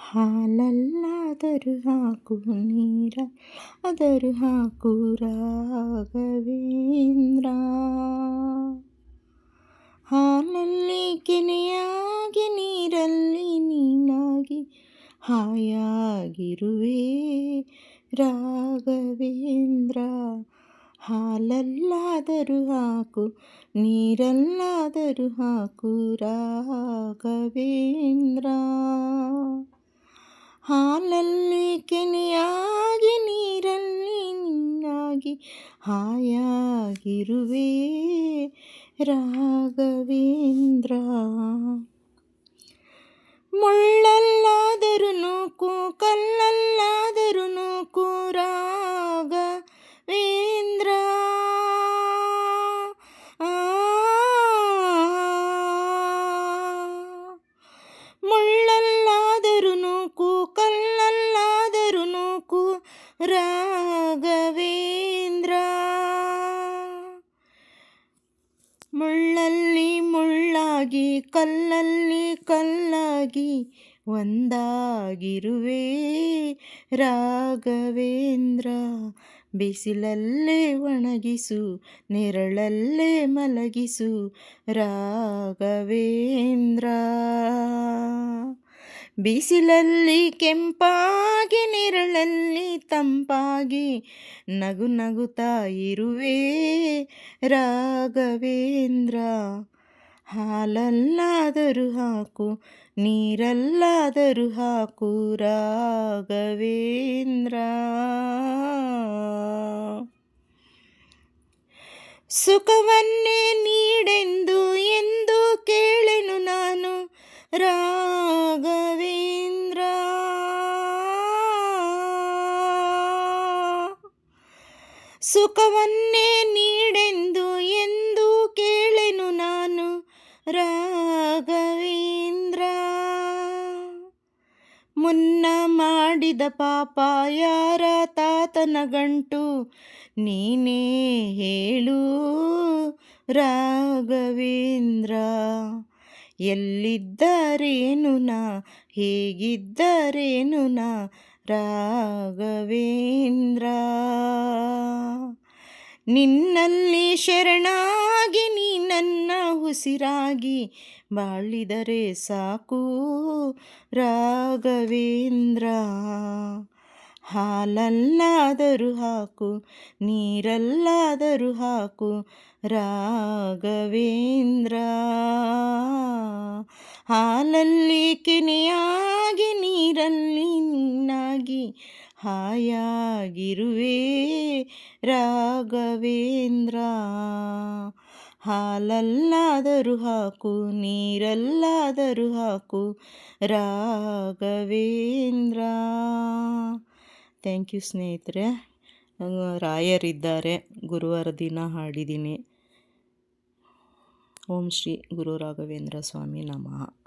ಹಾಲಲ್ಲಾದರೂ ಹಾಕು ನೀರಲ್ಲಾದರೂ ಹಾಕು ರಾಘವೇಂದ್ರ. ಹಾಲಲ್ಲಿ ಕೆನೆಯಾಗಿ ನೀರಲ್ಲಿ ನೀನಾಗಿ ಹಾಯಾಗಿರುವೆ ರಾಘವೇಂದ್ರ. ಹಾಲಲ್ಲಾದರೂ ಹಾಕು ನೀರಲ್ಲಾದರೂ ಹಾಕು ರಾಘವೇಂದ್ರ. ಹಾಲಲ್ಲಿ ಕೆನೆಯಾಗಿ ನೀರಲ್ಲಿ ನೀನಾಗಿ ಹಾಯಾಗಿರುವೆ ರಾಘವೇಂದ್ರ. ಮುಳ್ಳಲ್ಲಾದರೂ ನೂಕು ಕಲ್ಲಲ್ಲಾದರೂ ನೂಕು ರಾಘವೇಂದ್ರ. ಮುಳ್ಳಲ್ಲಾದರೂ ನೂಕು ಕಲ್ಲಲ್ಲಾದರೂ ನೂಕು ರಾಘವೇಂದ್ರ. ಮುಳ್ಳಲ್ಲಿ ಮುಳ್ಳಾಗಿ ಕಲ್ಲಲ್ಲಿ ಕಲ್ಲಾಗಿ ಒಂದಾಗಿರುವೆ ರಾಘವೇಂದ್ರ. ಬಿಸಿಲಲ್ಲೇ ಒಣಗಿಸು ನೆರಳಲ್ಲೇ ಮಲಗಿಸು ರಾಘವೇಂದ್ರ. ಬಿಸಿಲಲ್ಲಿ ಕೆಂಪಾಗಿ ನೆರಳಲ್ಲಿ ತಂಪಾಗಿ ನಗು ನಗುತ್ತಾ ಇರುವೆ ರಾಘವೇಂದ್ರ. ಹಾಲಲ್ಲಾದರೂ ಹಾಕು ನೀರಲ್ಲಾದರೂ ಹಾಕು ರಾಘವೇಂದ್ರ. ಸುಖವನ್ನೇ ನೀಡೆಂದು ಎಂದು ಕೇಳೆನು ನಾನು ರಾಘವೇಂದ್ರ. ಸುಖವನ್ನೇ ನೀಡೆಂದು ಎಂದು ಕೇಳೆನು ನಾನು ರಾಘವೇಂದ್ರ. ಮುನ್ನ ಮಾಡಿದ ಪಾಪ ಯಾರ ತಾತನ ಗಂಟು ನೀನೇ ಹೇಳು ರಾಘವೇಂದ್ರ. ಎಲ್ಲಿದ್ದರೇನು ನಾ ಹೇಗಿದ್ದರೇನು ನಾ ರಾಘವೇಂದ್ರ. ನಿನ್ನಲ್ಲಿ ಶರಣಾಗಿ ನೀ ನನ್ನ ಉಸಿರಾಗಿ ಬಾಳಿದರೆ ಸಾಕು ರಾಘವೇಂದ್ರ. ಹಾಲಲ್ಲಾದರೂ ಹಾಕು ನೀರಲ್ಲಾದರೂ ಹಾಕು ರಾಘವೇಂದ್ರ. ಹಾಲಲ್ಲಿ ಕೆನೆಯಾಗಿ ನೀರಲ್ಲಿ ನೀನಾಗಿ ಹಾಯಾಗಿರುವೆ ರಾಘವೇಂದ್ರ. ಹಾಲಲ್ಲಾದರೂ ಹಾಕು ನೀರಲ್ಲಾದರೂ ಹಾಕು ರಾಘವೇಂದ್ರ. ಥ್ಯಾಂಕ್ ಯು ಸ್ನೇಹಿತರೆ. ರಾಯರಿದ್ದಾರೆ ಗುರುವಾರ ದಿನ ಹಾಡಿದ್ದೀನಿ. ಓಂ ಶ್ರೀ ಗುರು ರಾಘವೇಂದ್ರ ಸ್ವಾಮಿ ನಮಃ.